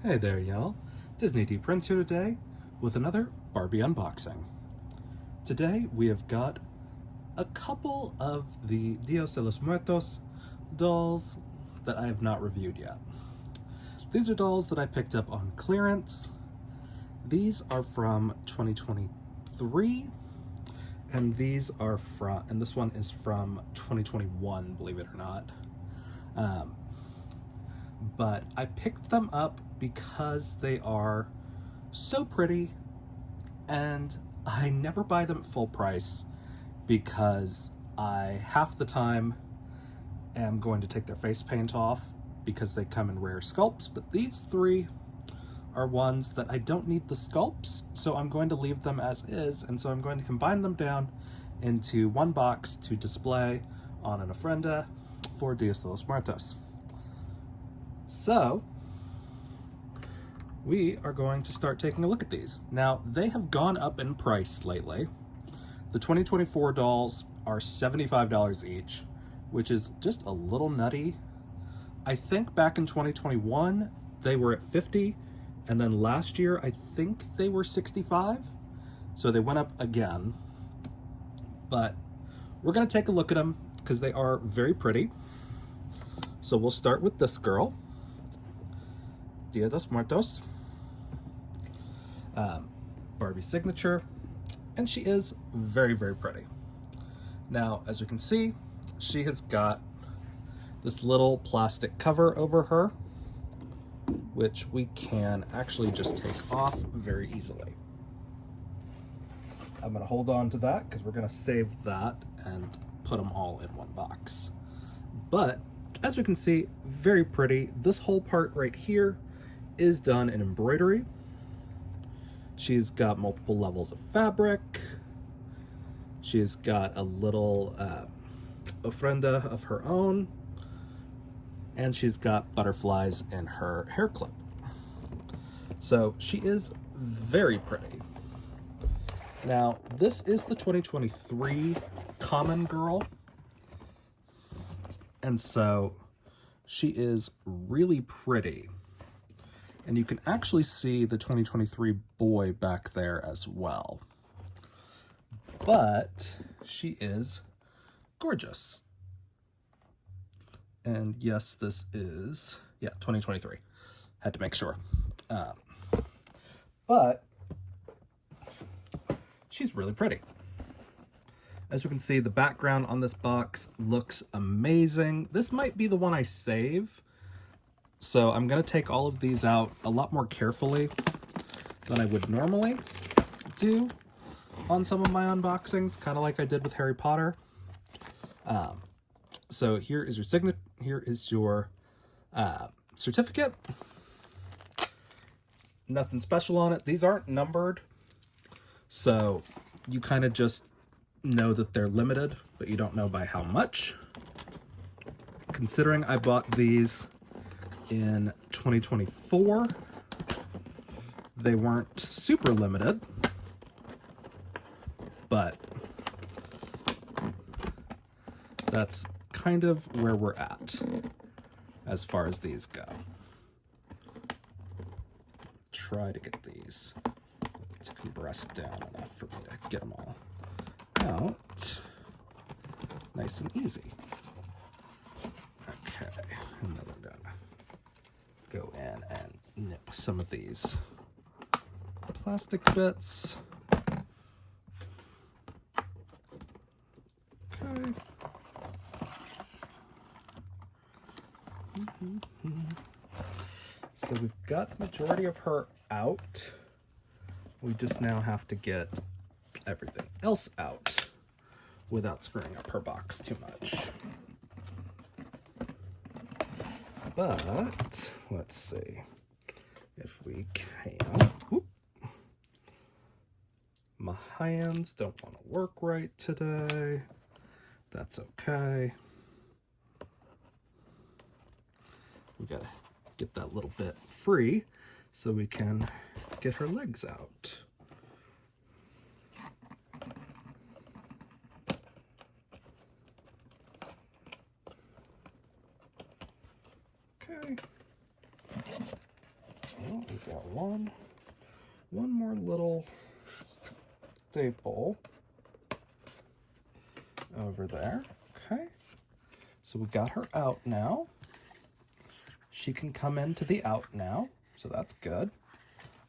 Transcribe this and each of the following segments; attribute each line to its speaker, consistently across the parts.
Speaker 1: Hey there, y'all. Disney D Prince here today with another Barbie unboxing. Today we have got a couple of the Dios de los Muertos dolls that I have not reviewed yet. These are dolls that I picked up on clearance. These are from 2023, and this one is from 2021, believe it or not. But I picked them up because they are so pretty, and I never buy them at full price because I half the time am going to take their face paint off because they come in rare sculpts, but these three are ones that I don't need the sculpts, so I'm going to leave them as is, and so I'm going to combine them down into one box to display on an ofrenda for Dios de los Muertos. So, we are going to start taking a look at these. Now, they have gone up in price lately. The 2024 dolls are $75 each, which is just a little nutty. I think back in 2021, they were at $50, and then last year, I think they were $65. So they went up again. But we're gonna take a look at them because they are very pretty. So we'll start with this girl. Dia de los Muertos, Barbie signature, and she is very, very pretty. Now, as we can see, she has got this little plastic cover over her, which we can actually just take off very easily. I'm gonna hold on to that because we're gonna save that and put them all in one box. But as we can see, very pretty. This whole part right here is done in embroidery. She's got multiple levels of fabric. She's got a little ofrenda of her own, and she's got butterflies in her hair clip. So she is very pretty. Now, this is the 2023 Common Girl, and so she is really pretty. And you can actually see the 2023 boy back there as well. But she is gorgeous. And yes, this is, 2023. Had to make sure. But she's really pretty. As we can see, the background on this box looks amazing. This might be the one I save. So I'm going to take all of these out a lot more carefully than I would normally do on some of my unboxings, kind of like I did with Harry Potter. So here is your signature. Here is your certificate. Nothing special on it. These aren't numbered, so you kind of just know that they're limited, but you don't know by how much. Considering I bought these in 2024, they weren't super limited, but that's kind of where we're at as far as these go. Try to get these to compress down enough for me to get them all out nice and easy. Okay, and then we're gonna go in and nip some of these plastic bits. Okay. So we've got the majority of her out. We just now have to get everything else out without screwing up her box too much. But let's see if we can. Whoop. My hands don't want to work right today. That's okay. We gotta get that little bit free so we can get her legs out. Okay. got one more little staple over there. Okay, so we got her out now. She can come into the out now, so that's good.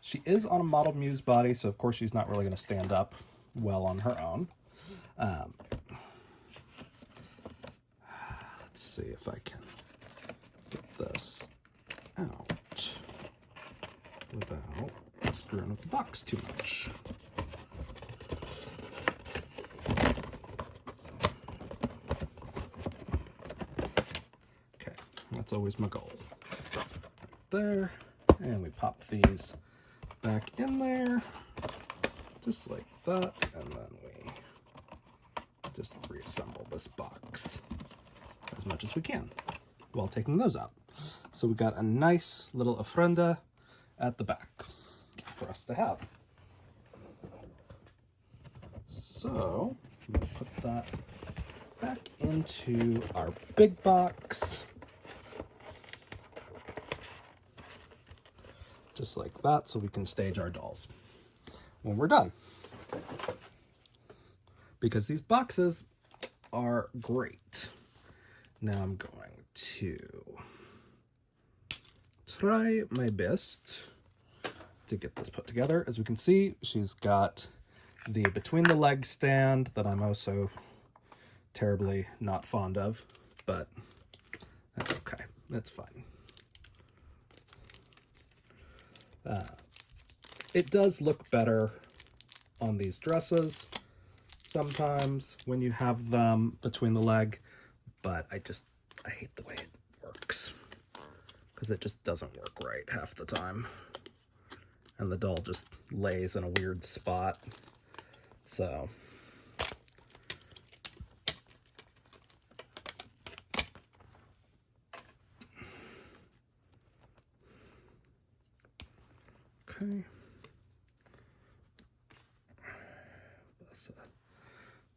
Speaker 1: She is on a model Muse body, so of course she's not really going to stand up well on her own. Let's see if I can get this out without screwing with the box too much. Okay, that's always my goal. Right there, and we pop these back in there, just like that, and then we just reassemble this box as much as we can while taking those out. So we got a nice little ofrenda at the back for us to have. So we'll put that back into our big box, just like that, so we can stage our dolls when we're done. Because these boxes are great. Now I'm going to try my best to get this put together. As we can see, she's got the between the legs stand that I'm also terribly not fond of, but that's okay. That's fine. It does look better on these dresses sometimes when you have them between the leg, but I hate the way it works because it just doesn't work right half the time. And the doll just lays in a weird spot. So okay.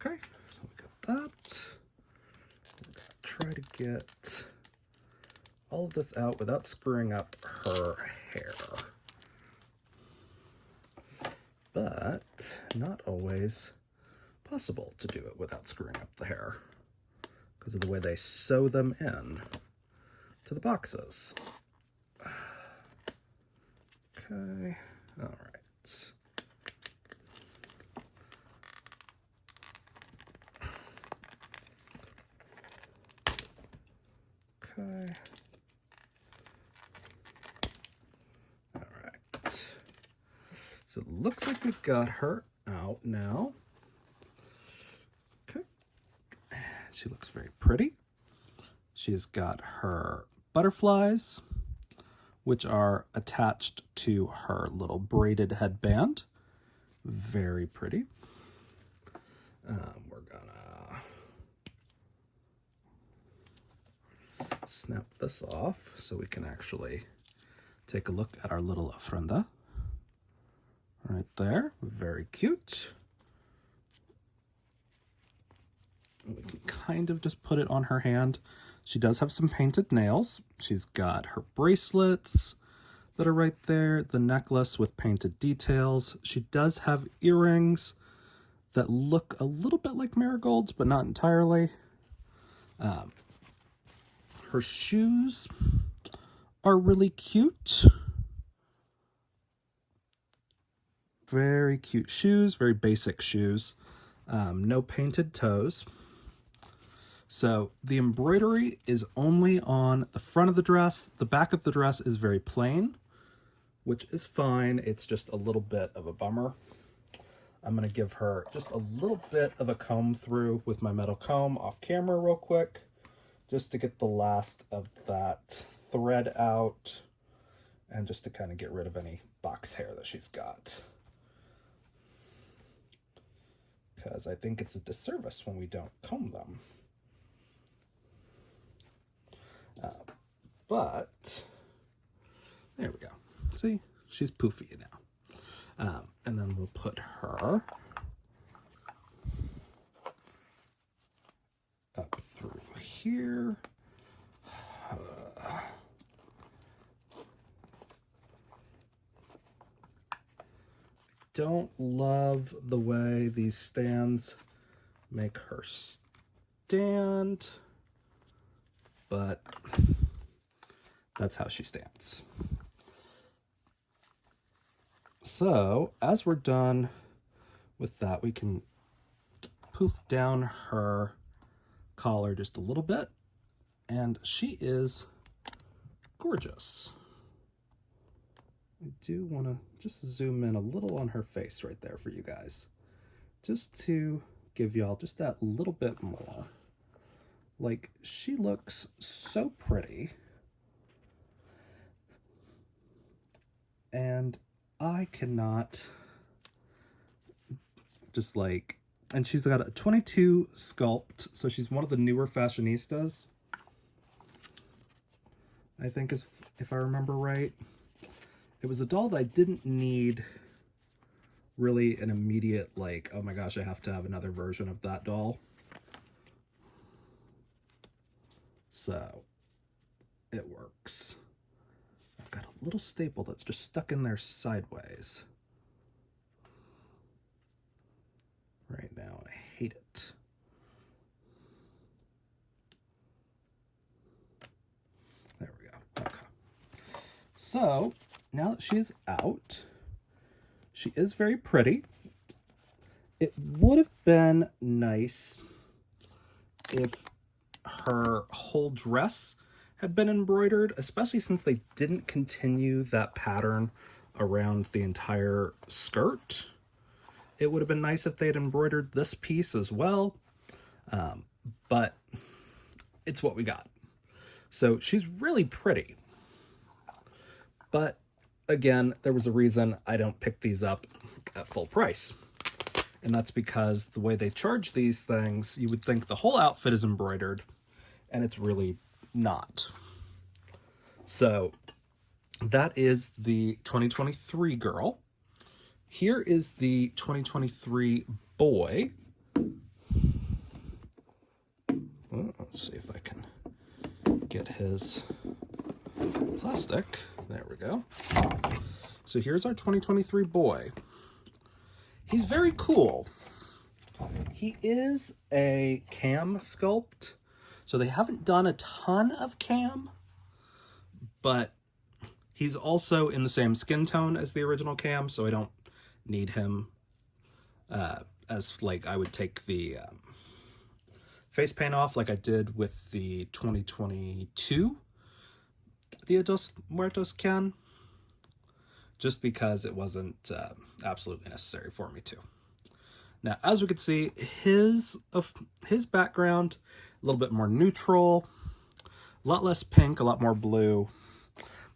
Speaker 1: Okay, so we got that. We're gonna try to get all of this out without screwing up her hair. But not always possible to do it without screwing up the hair because of the way they sew them in to the boxes. Okay, all right. Okay. All right. So it looks like we've got her out now. Okay. She looks very pretty. She's got her butterflies, which are attached to her little braided headband. Very pretty. We're gonna snap this off so we can actually take a look at our little ofrenda. Right there, very cute. We can kind of just put it on her hand. She does have some painted nails. She's got her bracelets that are right there, the necklace with painted details. She does have earrings that look a little bit like marigolds, but not entirely. Her shoes are really cute. Very cute shoes, very basic shoes. No painted toes. So the embroidery is only on the front of the dress. The back of the dress is very plain, which is fine. It's just a little bit of a bummer. I'm going to give her just a little bit of a comb through with my metal comb off camera real quick, just to get the last of that thread out and just to kind of get rid of any box hair that she's got. Because I think it's a disservice when we don't comb them. But there we go. See, she's poofy now. And then we'll put her up through here. don't love the way these stands make her stand, but that's how she stands. So as we're done with that, we can poof down her collar just a little bit, and she is gorgeous. I do want to just zoom in a little on her face right there for you guys, just to give y'all just that little bit more. Like, she looks so pretty, and I cannot just like, and she's got a 22 sculpt, so she's one of the newer fashionistas, I think, is, if I remember right. It was a doll that I didn't need really an immediate, like, oh my gosh, I have to have another version of that doll. So it works. I've got a little staple that's just stuck in there sideways right now, and I hate it. There we go. Okay. So now that she's out, she is very pretty. It would have been nice if her whole dress had been embroidered, especially since they didn't continue that pattern around the entire skirt. It would have been nice if they had embroidered this piece as well, but it's what we got. So she's really pretty, but again, there was a reason I don't pick these up at full price. And that's because the way they charge these things, you would think the whole outfit is embroidered, and it's really not. So that is the 2023 girl. Here is the 2023 boy. Well, let's see if I can get his plastic. There we go. So here's our 2023 boy. He's very cool. He is a cam sculpt, so they haven't done a ton of cam, but he's also in the same skin tone as the original cam, so I don't need him as, like, I would take the face paint off like I did with the 2022 Dia dos Muertos can, just because it wasn't absolutely necessary for me to. Now, as we can see, his background, a little bit more neutral, a lot less pink, a lot more blue,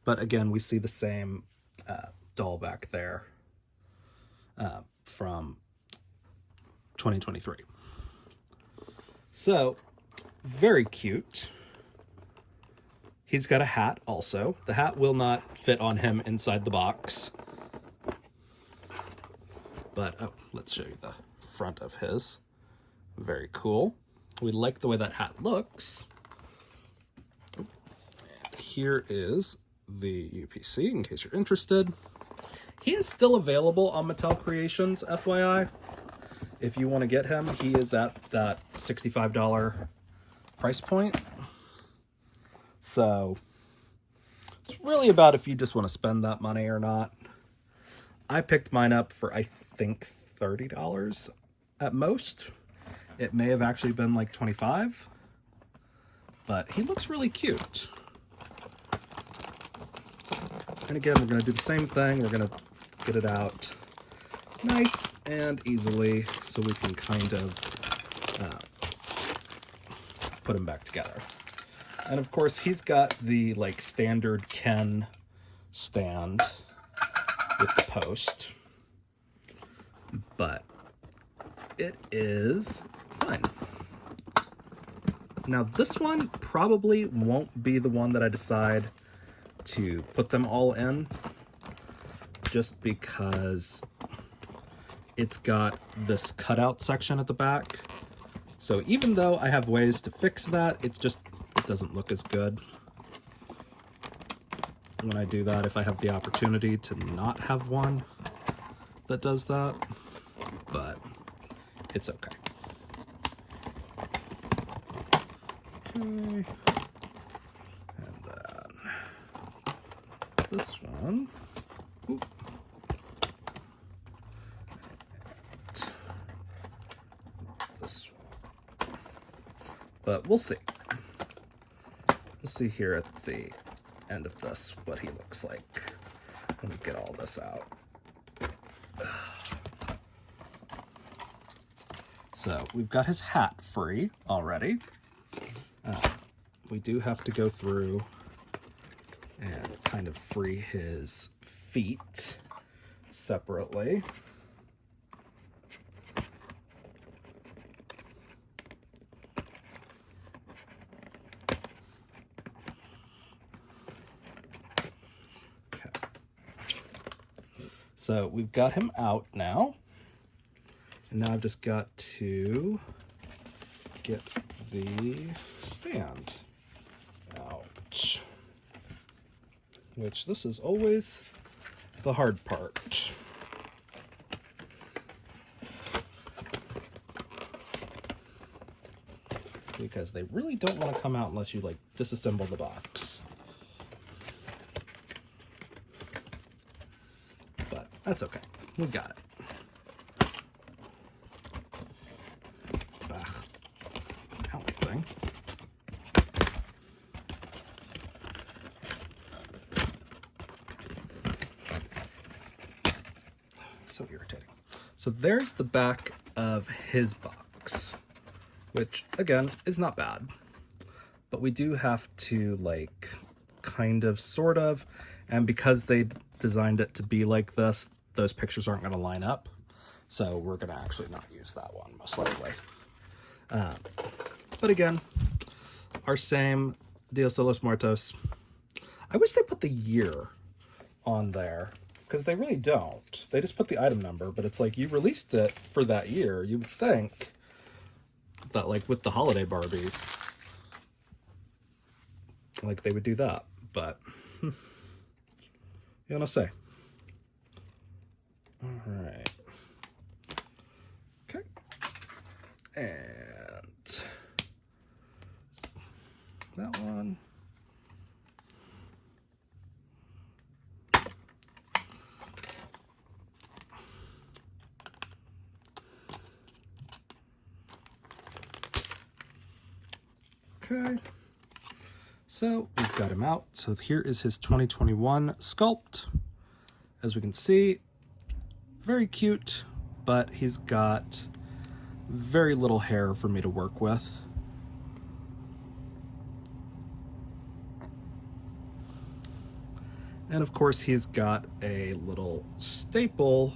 Speaker 1: but again, we see the same doll back there from 2023. So, very cute. He's got a hat also. The hat will not fit on him inside the box. But, oh, let's show you the front of his. Very cool. We like the way that hat looks. And here is the UPC, in case you're interested. He is still available on Mattel Creations, FYI. If you want to get him, he is at that $65 price point. So it's really about if you just want to spend that money or not. I picked mine up for, I think, $30 at most. It may have actually been like $25, but he looks really cute. And again, we're going to do the same thing. We're going to get it out nice and easily so we can kind of put him back together. And of course, he's got the, like, standard Ken stand with the post, but it is fine. Now, this one probably won't be the one that I decide to put them all in, just because it's got this cutout section at the back. So even though I have ways to fix that, it doesn't look as good when I do that. If I have the opportunity to not have one, that does that, but it's okay. Okay. And then this one. Oop. This one. But we'll see. We'll see here at the end of this what he looks like when we get all this out. So we've got his hat free already. We do have to go through and kind of free his feet separately. Okay. So we've got him out now. And now I've just got to get the stand out, which this is always the hard part. Because they really don't want to come out unless you like disassemble the box. But that's okay. We got it. Thing. So irritating. So there's the back of his box, which again is not bad, but we do have to like kind of sort of, and because they designed it to be like this, those pictures aren't going to line up, so we're going to actually not use that one most likely. But again, our same Dios de los Muertos. I wish they put the year on there, because they really don't. They just put the item number, but it's like you released it for that year. You would think that like with the holiday Barbies, like they would do that, but you wanna say. All right. Okay. And that one. Okay. So we've got him out. So here is his 2021 sculpt. As we can see, very cute, but he's got very little hair for me to work with. And of course, he's got a little staple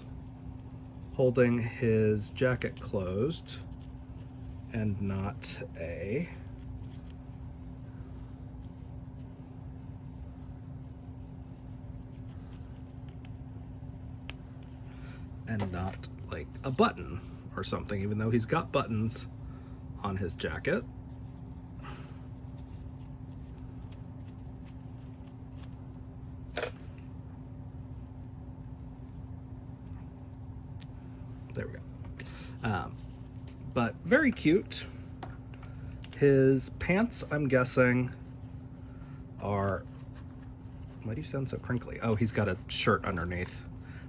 Speaker 1: holding his jacket closed and not a like a button or something, even though he's got buttons on his jacket. There we go. But very cute. His pants, I'm guessing, are... Why do you sound so crinkly? Oh, he's got a shirt underneath.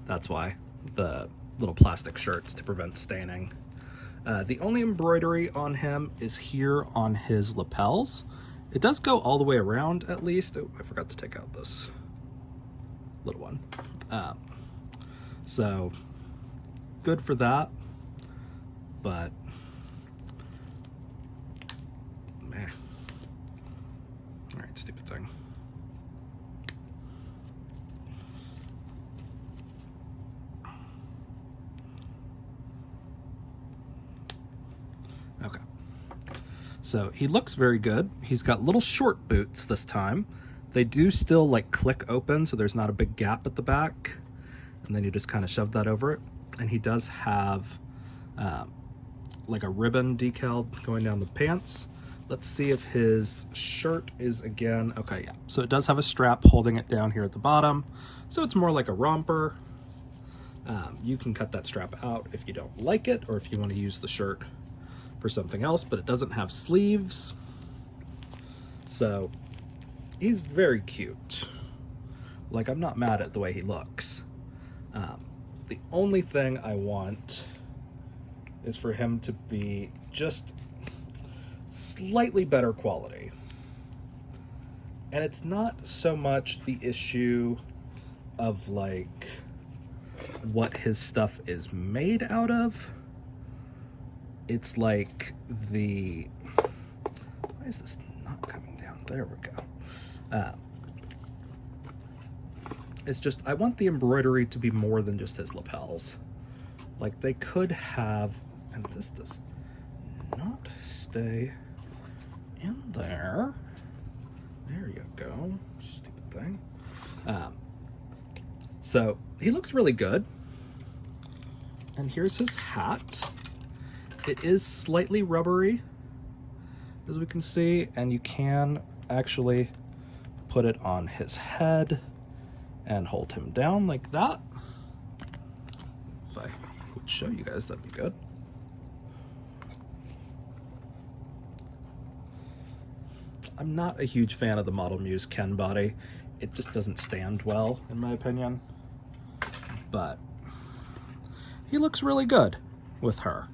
Speaker 1: That's why. The little plastic shirts to prevent staining. The only embroidery on him is here on his lapels. It does go all the way around at least. Oh, I forgot to take out this little one. So good for that, but meh. All right, stupid thing. Okay. So he looks very good. He's got little short boots this time. They do still like click open, so there's not a big gap at the back. And then you just kind of shove that over it. And he does have like a ribbon decal going down the pants. Let's see if his shirt is again, okay, yeah. So it does have a strap holding it down here at the bottom. So it's more like a romper. You can cut that strap out if you don't like it, or if you want to use the shirt for something else, but it doesn't have sleeves. So he's very cute. Like, I'm not mad at the way he looks. The only thing I want is for him to be just slightly better quality. And it's not so much the issue of like what his stuff is made out of. It's like the, why is this not coming down? There we go. It's just, I want the embroidery to be more than just his lapels. Like, they could have, and this does not stay in there. There you go, stupid thing. So he looks really good. And here's his hat. It is slightly rubbery, as we can see, and you can actually put it on his head and hold him down like that. If I would show you guys, that'd be good. I'm not a huge fan of the Model Muse Ken body. It just doesn't stand well, in my opinion. But he looks really good with her.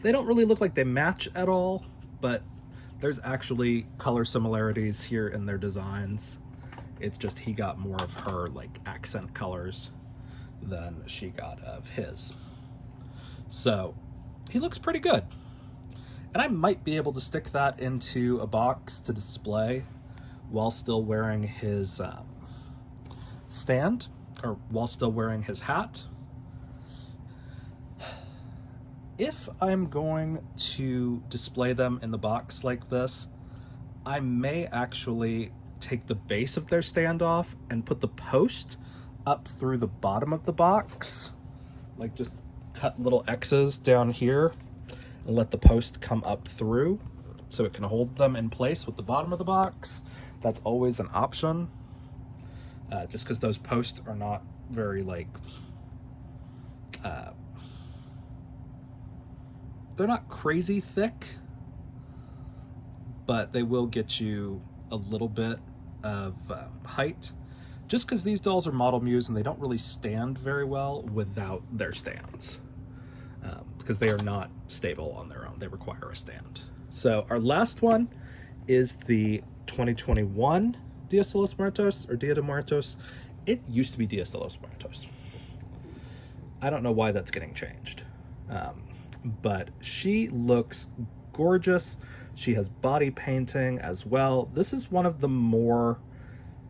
Speaker 1: They don't really look like they match at all, but there's actually color similarities here in their designs. It's just he got more of her like accent colors than she got of his. So he looks pretty good. And I might be able to stick that into a box to display while still wearing his stand, or while still wearing his hat. If I'm going to display them in the box like this, I may actually take the base of their stand off and put the post up through the bottom of the box. Like, just cut little X's down here and let the post come up through so it can hold them in place with the bottom of the box. That's always an option. Just because those posts are not very, like, they're not crazy thick, but they will get you a little bit of height, just because these dolls are Model Muse and they don't really stand very well without their stands, because they are not stable on their own. They require a stand. So our last one is the 2021 Días de los Muertos, or Dia de Muertos. It used to be Días de los Muertos. I don't know why that's getting changed. But she looks gorgeous. She has body painting as well. This is one of the more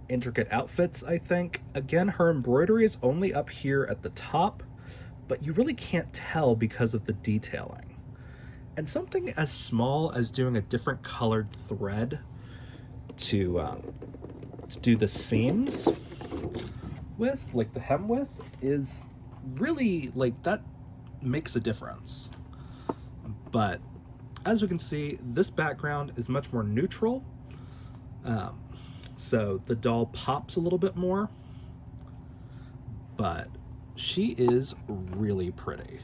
Speaker 1: intricate outfits, I think. Again, her embroidery is only up here at the top, but you really can't tell because of the detailing. And something as small as doing a different colored thread to do the seams with, like the hem with, is really, like, that makes a difference. But as we can see, this background is much more neutral. So the doll pops a little bit more, but she is really pretty.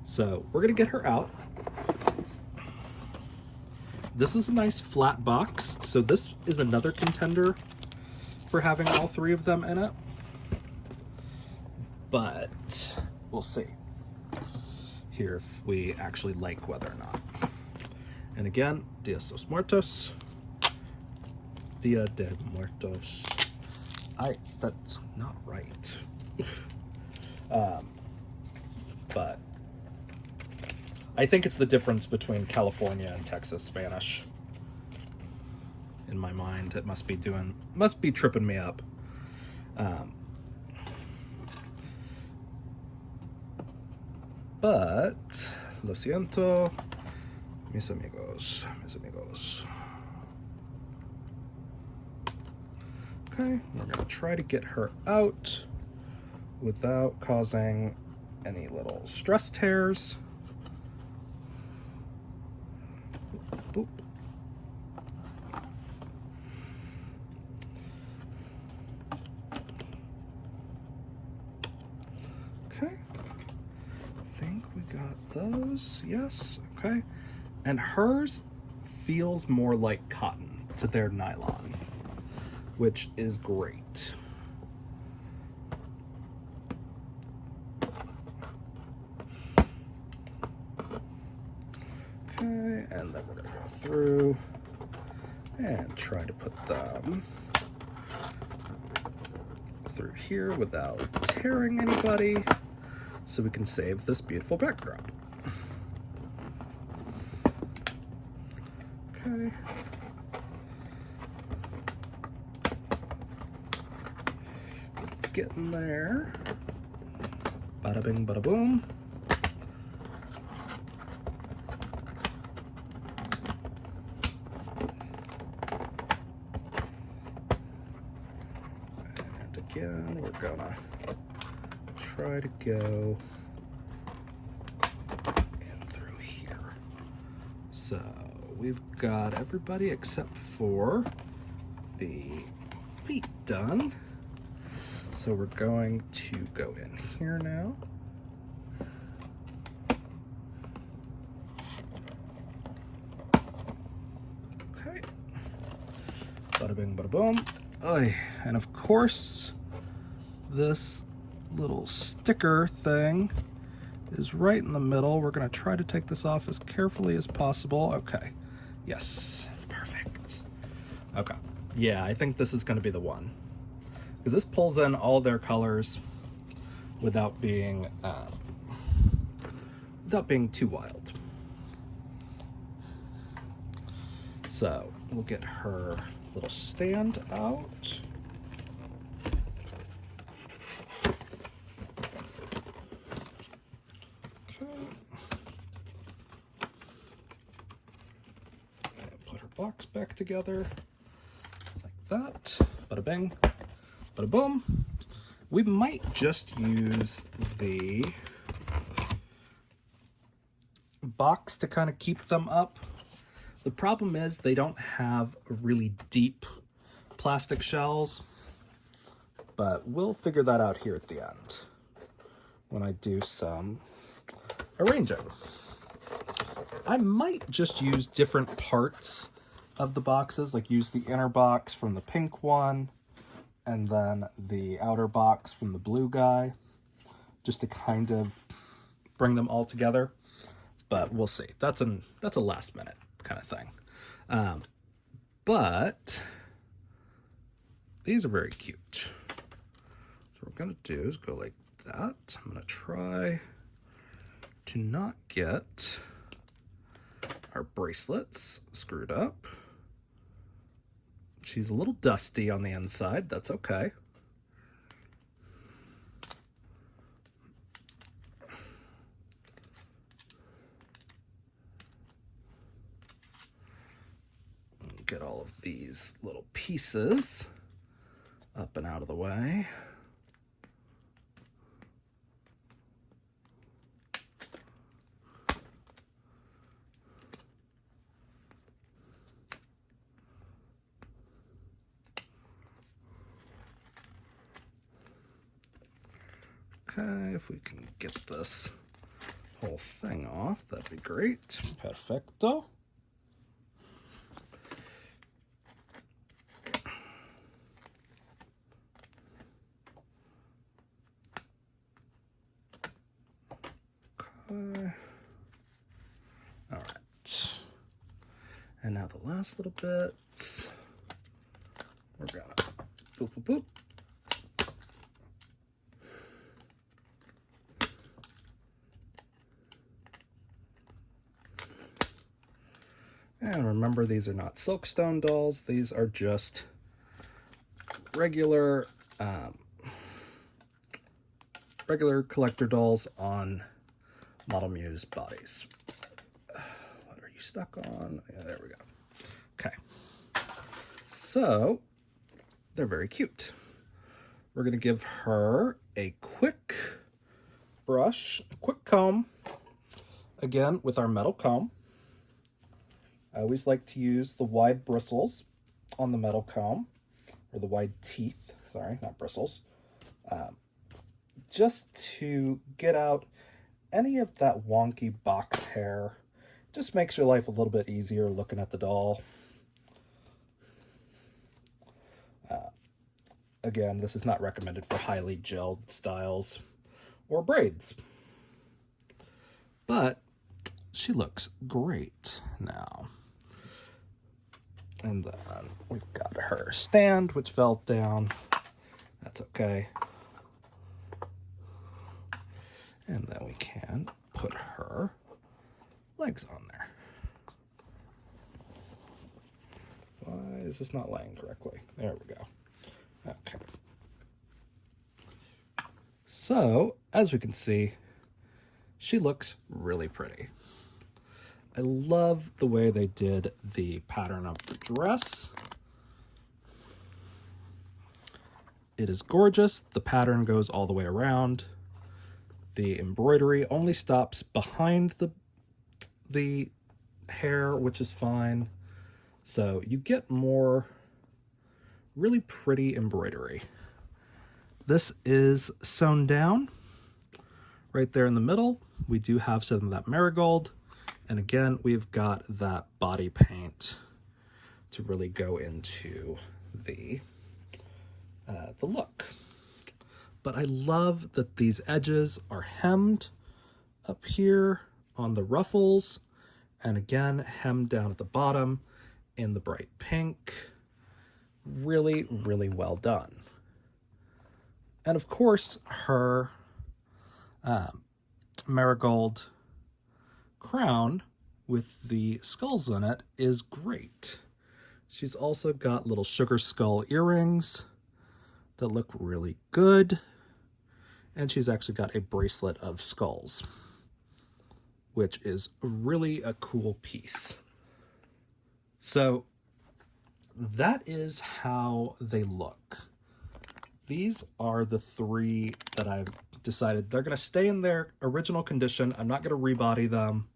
Speaker 1: So we're gonna get her out. This is a nice flat box. So this is another contender for having all three of them in it, but we'll see here if we actually like whether or not. And again, Días de los Muertos. Dia de Muertos. That's not right. But I think it's the difference between California and Texas Spanish. In my mind, it must be tripping me up. But, lo siento, mis amigos. Okay, we're gonna try to get her out without causing any little stress tears. Boop. Okay. I think we got those. Yes. Okay. And hers feels more like cotton to their nylon, which is great. Okay, and then we're gonna go through and try to put them through here without tearing anybody, so we can save this beautiful backdrop. Okay. Getting there. Bada bing, bada boom. And again, we're gonna try to go in through here. So we've got everybody except for the feet done. So we're going to go in here now. Okay. Bada bing, bada boom. Oy. And of course, this little sticker thing is right in the middle. We're gonna try to take this off as carefully as possible. Okay. Yes. Perfect. Okay. Yeah, I think this is gonna be the one, because this pulls in all their colors without being too wild. So we'll get her little stand out. Okay. And put her box back together like that. Bada bing. Bada boom. We might just use the box to kind of keep them up. The problem is they don't have really deep plastic shells, but we'll figure that out here at the end when I do some arranging. I might just use different parts of the boxes, like use the inner box from the pink one, and then the outer box from the blue guy, just to kind of bring them all together. But we'll see. That's a last minute kind of thing. But these are very cute. So what we're gonna do is go like that. I'm gonna try to not get our bracelets screwed up. She's a little dusty on the inside. That's okay. Get all of these little pieces up and out of the way. Okay, if we can get this whole thing off, that'd be great. Perfecto. Okay. All right. And now the last little bit, we're gonna boop, boop, boop. And remember, these are not Silkstone dolls. These are just regular regular collector dolls on Model Muse bodies. What are you stuck on? Yeah, there we go. Okay. So they're very cute. We're going to give her a quick brush, a quick comb, again with our metal comb. I always like to use the wide bristles on the metal comb, or the wide teeth, sorry, not bristles. just to get out any of that wonky box hair. Just makes your life a little bit easier looking at the doll. Again, this is not recommended for highly gelled styles or braids. But she looks great now. And then we've got her stand, which fell down. That's okay. And then we can put her legs on there. Why is this not laying correctly? There we go. Okay. So, as we can see, she looks really pretty. I love the way they did the pattern of the dress. It is gorgeous. The pattern goes all the way around. The embroidery only stops behind the hair, which is fine. So you get more really pretty embroidery. This is sewn down right there in the middle. We do have some of that marigold. And again, we've got that body paint to really go into the look. But I love that these edges are hemmed up here on the ruffles, and again, hemmed down at the bottom in the bright pink. Really, really well done. And of course, her marigold crown with the skulls in it is great. She's also got little sugar skull earrings that look really good. And she's actually got a bracelet of skulls, which is really a cool piece. So that is how they look. These are the three that I've decided they're going to stay in their original condition. I'm not going to rebody them.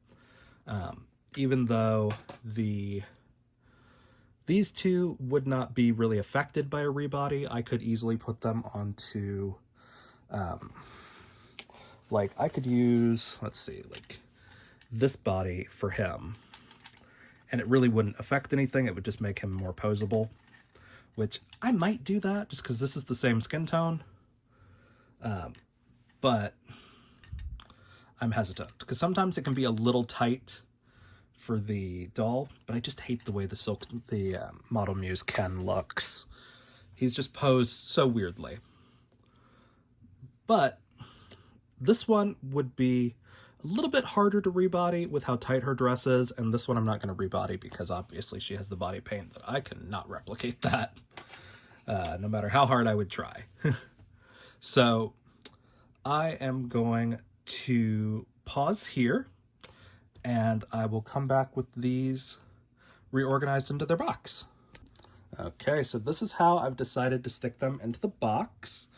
Speaker 1: Even though these two would not be really affected by a rebody, I could easily put them onto, like I could use, let's see, like this body for him, and it really wouldn't affect anything. It would just make him more posable, which I might do that just because this is the same skin tone. But I'm hesitant because sometimes it can be a little tight for the doll, but I just hate the way the Model Muse Ken looks. He's just posed so weirdly. But this one would be a little bit harder to rebody with how tight her dress is, and this one I'm not going to rebody because obviously she has the body paint that I cannot replicate that, no matter how hard I would try. So I am going to pause here, and I will come back with these reorganized into their box. Okay, so this is how I've decided to stick them into the box.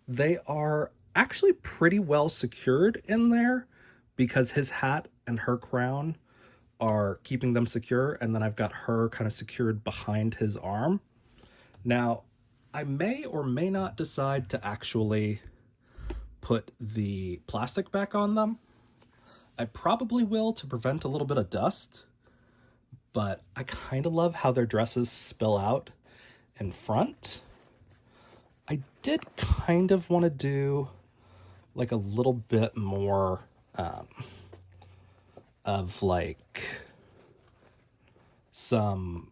Speaker 1: They are actually pretty well secured in there because his hat and her crown are keeping them secure, and then I've got her kind of secured behind his arm. Now, I may or may not decide to actually put the plastic back on them. I probably will to prevent a little bit of dust, but I kind of love how their dresses spill out in front. I did kind of want to do like a little bit more of like some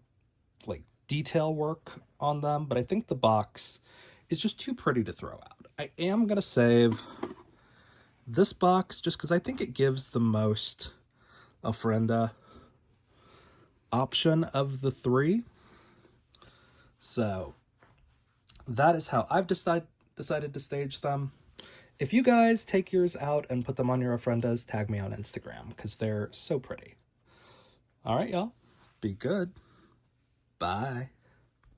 Speaker 1: like detail work on them, but I think the box is just too pretty to throw out. I am going to save this box just because I think it gives the most ofrenda option of the three. So that is how I've decided to stage them. If you guys take yours out and put them on your ofrendas, tag me on Instagram because they're so pretty. All right, y'all. Be good. Bye.